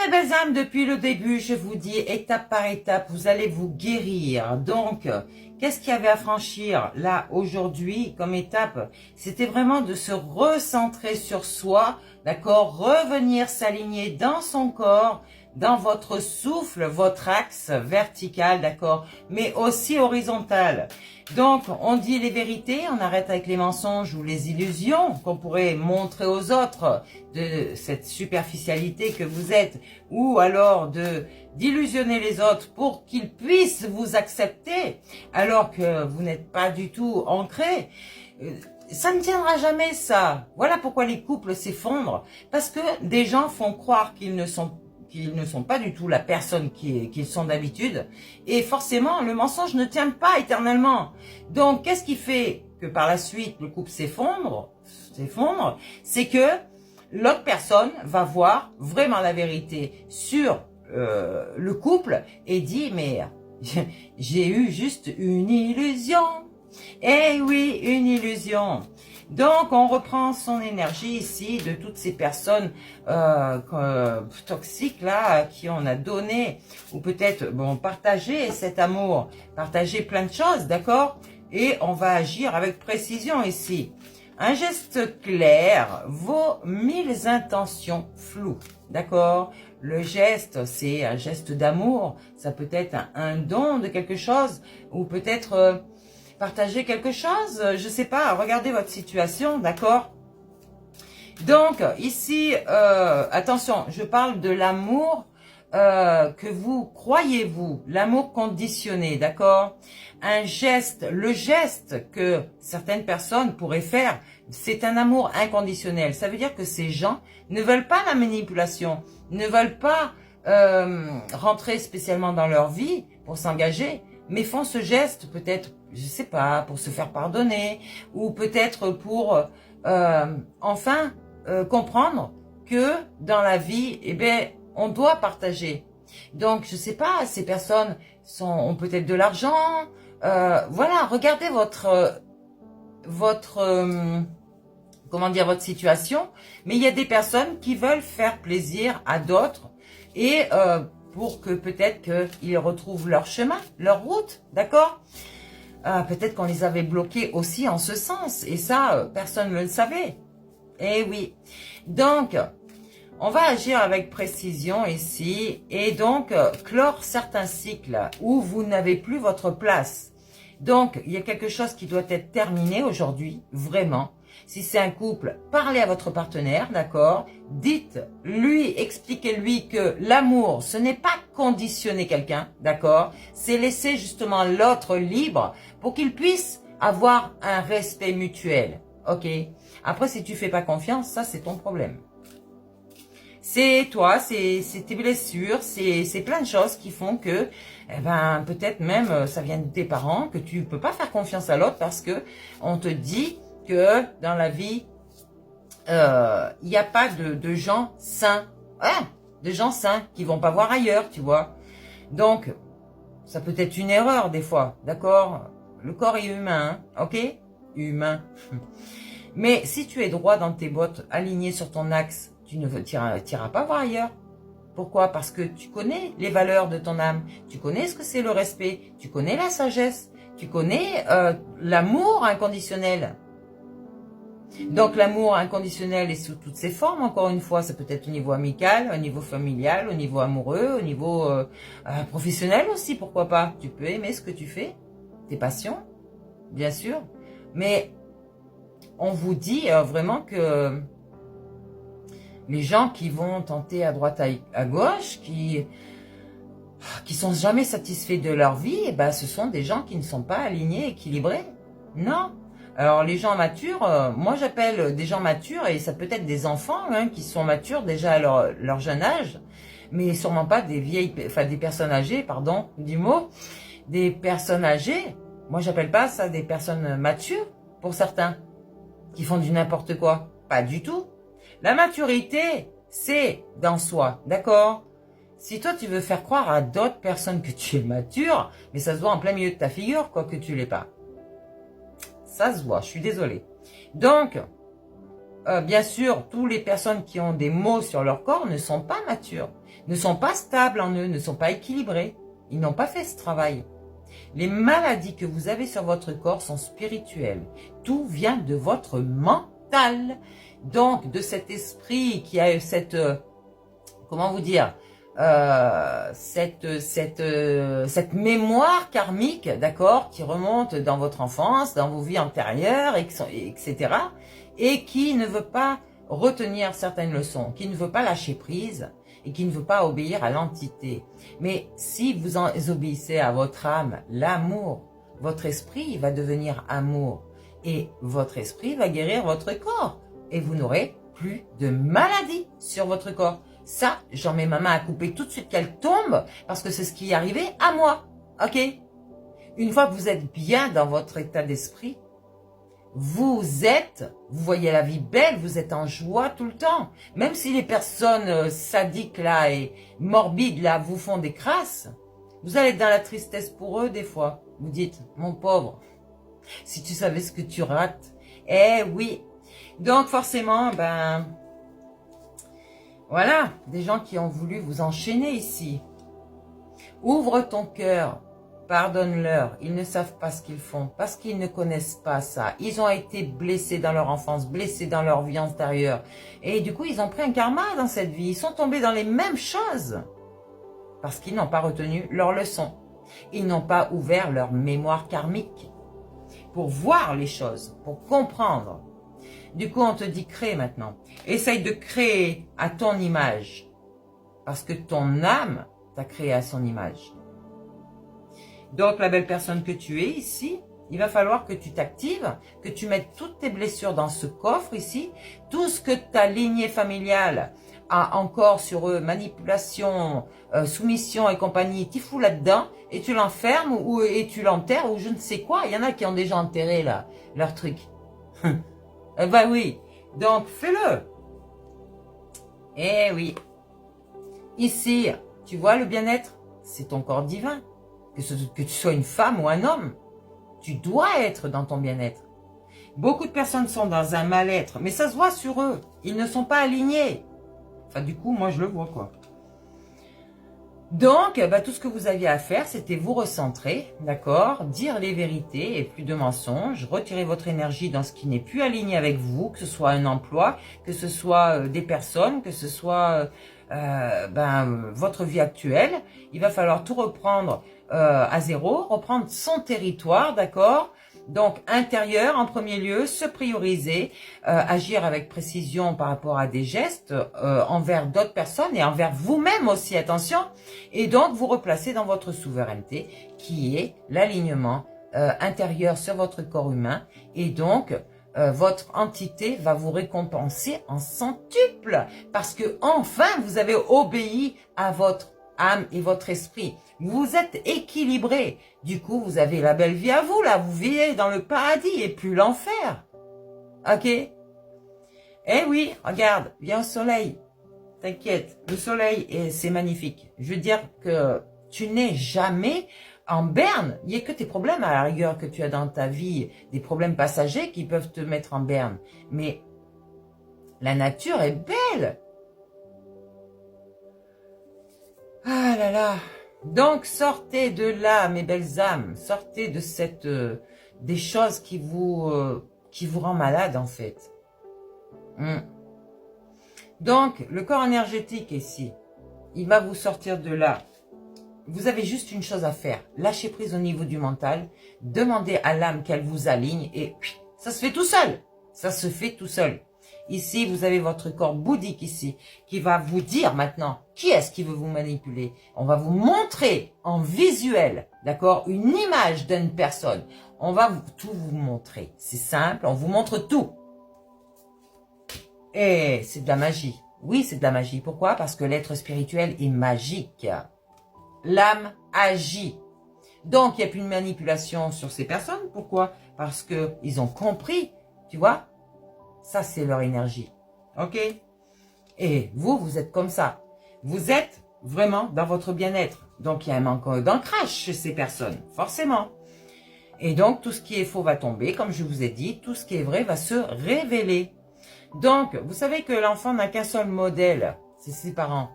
mes belles âmes, depuis le début, je vous dis, étape par étape, vous allez vous guérir. Donc, qu'est-ce qu'il y avait à franchir là, aujourd'hui, comme étape? C'était vraiment de se recentrer sur soi, d'accord? Revenir s'aligner dans son corps, dans votre souffle, votre axe vertical, d'accord? Mais aussi horizontal. Donc, on dit les vérités, on arrête avec les mensonges ou les illusions qu'on pourrait montrer aux autres de cette superficialité que vous êtes, ou alors d'illusionner les autres pour qu'ils puissent vous accepter alors que vous n'êtes pas du tout ancré. Ça ne tiendra jamais, ça. Voilà pourquoi les couples s'effondrent, parce que des gens font croire qu'ils ne sont pas du tout la personne qu'ils sont d'habitude. Et forcément, le mensonge ne tient pas éternellement. Donc, qu'est-ce qui fait que par la suite, le couple s'effondre? C'est que l'autre personne va voir vraiment la vérité sur le couple et dit, mais j'ai eu juste une illusion. Eh oui, une illusion. Donc, on reprend son énergie ici de toutes ces personnes toxiques là, à qui on a donné, ou peut-être, bon, partager cet amour, partager plein de choses, d'accord? Et on va agir avec précision ici. Un geste clair vaut 1000 intentions floues, d'accord? Le geste, c'est un geste d'amour, ça peut être un don de quelque chose, ou peut-être... partager quelque chose, je sais pas, regardez votre situation, d'accord? Donc, ici, attention, je parle de l'amour que vous croyez, vous, l'amour conditionné, d'accord? Un geste, le geste que certaines personnes pourraient faire, c'est un amour inconditionnel. Ça veut dire que ces gens ne veulent pas la manipulation, ne veulent pas rentrer spécialement dans leur vie pour s'engager, mais font ce geste peut-être, je sais pas, pour se faire pardonner, ou peut-être pour enfin comprendre que dans la vie, eh bien, on doit partager. Donc, je sais pas, ces personnes ont peut-être de l'argent. Voilà, regardez comment dire, votre situation. Mais il y a des personnes qui veulent faire plaisir à d'autres et pour que peut-être qu'ils retrouvent leur chemin, leur route, d'accord? Peut-être qu'on les avait bloqués aussi en ce sens. Et ça, personne ne le savait. Eh oui. Donc, on va agir avec précision ici. Et donc, clore certains cycles où vous n'avez plus votre place. Donc, il y a quelque chose qui doit être terminé aujourd'hui, vraiment. Si c'est un couple, parlez à votre partenaire, d'accord? Dites-lui, expliquez-lui que l'amour, ce n'est pas conditionner quelqu'un, d'accord? C'est laisser justement l'autre libre pour qu'il puisse avoir un respect mutuel, ok? Après, si tu fais pas confiance, ça c'est ton problème. C'est toi, c'est tes blessures, c'est plein de choses qui font que, eh ben, peut-être même ça vient de tes parents, que tu peux pas faire confiance à l'autre parce que on te dit que dans la vie, il n'y a pas de gens sains. De gens sains qui vont pas voir ailleurs, tu vois. Donc, ça peut être une erreur des fois, d'accord? Le corps est humain, hein, ok? Humain. Mais si tu es droit dans tes bottes, aligné sur ton axe, tu ne t'iras pas voir ailleurs. Pourquoi? Parce que tu connais les valeurs de ton âme, tu connais ce que c'est le respect, tu connais la sagesse, tu connais l'amour inconditionnel. Donc l'amour inconditionnel est sous toutes ses formes, encore une fois, ça peut être au niveau amical, au niveau familial, au niveau amoureux, au niveau professionnel aussi, pourquoi pas. Tu peux aimer ce que tu fais, tes passions, bien sûr, mais on vous dit vraiment que les gens qui vont tenter à droite à gauche, qui sont jamais satisfaits de leur vie, eh ben, ce sont des gens qui ne sont pas alignés, équilibrés. Non. Alors les gens matures, moi j'appelle des gens matures, et ça peut être des enfants hein, qui sont matures déjà à leur jeune âge, mais sûrement pas des des personnes âgées, pardon du mot, des personnes âgées. Moi j'appelle pas ça des personnes matures pour certains, qui font du n'importe quoi. Pas du tout. La maturité, c'est dans soi, d'accord? Si toi tu veux faire croire à d'autres personnes que tu es mature, mais ça se voit en plein milieu de ta figure, quoi, que tu l'es pas. Ça se voit, je suis désolée. Donc, bien sûr, toutes les personnes qui ont des maux sur leur corps ne sont pas matures, ne sont pas stables en eux, ne sont pas équilibrés. Ils n'ont pas fait ce travail. Les maladies que vous avez sur votre corps sont spirituelles. Tout vient de votre mental. Donc, de cet esprit qui a cette, comment vous dire, cette mémoire karmique, d'accord, qui remonte dans votre enfance, dans vos vies antérieures, etc. Et qui ne veut pas retenir certaines leçons, qui ne veut pas lâcher prise et qui ne veut pas obéir à l'entité. Mais si vous en obéissez à votre âme, l'amour, votre esprit va devenir amour et votre esprit va guérir votre corps et vous n'aurez plus de maladie sur votre corps. Ça, j'en mets ma main à couper tout de suite qu'elle tombe parce que c'est ce qui est arrivé à moi. Ok? Une fois que vous êtes bien dans votre état d'esprit, vous voyez la vie belle, vous êtes en joie tout le temps. Même si les personnes sadiques là et morbides là vous font des crasses, vous allez être dans la tristesse pour eux des fois. Vous dites, mon pauvre, si tu savais ce que tu rates. Eh oui. Donc forcément, ben, voilà, des gens qui ont voulu vous enchaîner ici. Ouvre ton cœur. Pardonne-leur, ils ne savent pas ce qu'ils font, parce qu'ils ne connaissent pas ça. Ils ont été blessés dans leur enfance, blessés dans leur vie antérieure. Et du coup, ils ont pris un karma dans cette vie. Ils sont tombés dans les mêmes choses. Parce qu'ils n'ont pas retenu leurs leçons. Ils n'ont pas ouvert leur mémoire karmique. Pour voir les choses, pour comprendre. Du coup, on te dit crée maintenant. Essaye de créer à ton image. Parce que ton âme t'a créé à son image. Donc, la belle personne que tu es ici, il va falloir que tu t'actives, que tu mettes toutes tes blessures dans ce coffre ici, tout ce que ta lignée familiale a encore sur eux, manipulation, soumission et compagnie, tu fous là-dedans et tu l'enfermes et tu l'enterres ou je ne sais quoi. Il y en a qui ont déjà enterré là, leur truc. Eh ben oui, donc fais-le. Eh oui. Ici, tu vois le bien-être, c'est ton corps divin. Que tu sois une femme ou un homme, tu dois être dans ton bien-être. Beaucoup de personnes sont dans un mal-être, mais ça se voit sur eux. Ils ne sont pas alignés. Enfin, du coup, moi, je le vois, quoi. Donc, bah, tout ce que vous aviez à faire, c'était vous recentrer, d'accord, dire les vérités et plus de mensonges, retirer votre énergie dans ce qui n'est plus aligné avec vous, que ce soit un emploi, que ce soit des personnes, que ce soit votre vie actuelle. Il va falloir tout reprendre à zéro, reprendre son territoire, d'accord? Donc, intérieur en premier lieu, se prioriser, agir avec précision par rapport à des gestes envers d'autres personnes et envers vous-même aussi, attention. Et donc, vous replacer dans votre souveraineté qui est l'alignement intérieur sur votre corps humain. Et donc, votre entité va vous récompenser en centuple parce que enfin, vous avez obéi à votre âme et votre esprit. Vous êtes équilibré. Du coup, vous avez la belle vie à vous, là. Vous vivez dans le paradis et plus l'enfer. Ok? Eh oui, regarde, viens au soleil. T'inquiète, le soleil, c'est magnifique. Je veux dire que tu n'es jamais en berne. Il n'y a que tes problèmes à la rigueur que tu as dans ta vie, des problèmes passagers qui peuvent te mettre en berne. Mais la nature est belle. Ah là là. Donc, sortez de là, mes belles âmes. Sortez de cette, des choses qui vous rend malade, en fait. Donc, le corps énergétique ici, il va vous sortir de là. Vous avez juste une chose à faire. Lâchez prise au niveau du mental. Demandez à l'âme qu'elle vous aligne et ça se fait tout seul. Ça se fait tout seul. Ici, vous avez votre corps bouddhique ici, qui va vous dire maintenant, qui est-ce qui veut vous manipuler? On va vous montrer en visuel, d'accord, une image d'une personne. On va tout vous montrer. C'est simple, on vous montre tout. Et c'est de la magie. Oui, c'est de la magie. Pourquoi? Parce que l'être spirituel est magique. L'âme agit. Donc, il n'y a plus de manipulation sur ces personnes. Pourquoi? Parce qu'ils ont compris, tu vois. Ça, c'est leur énergie. Ok? Et vous, vous êtes comme ça. Vous êtes vraiment dans votre bien-être. Donc, il y a un manque d'ancrage chez ces personnes, forcément. Et donc, tout ce qui est faux va tomber, comme je vous ai dit. Tout ce qui est vrai va se révéler. Donc, vous savez que l'enfant n'a qu'un seul modèle, c'est ses parents.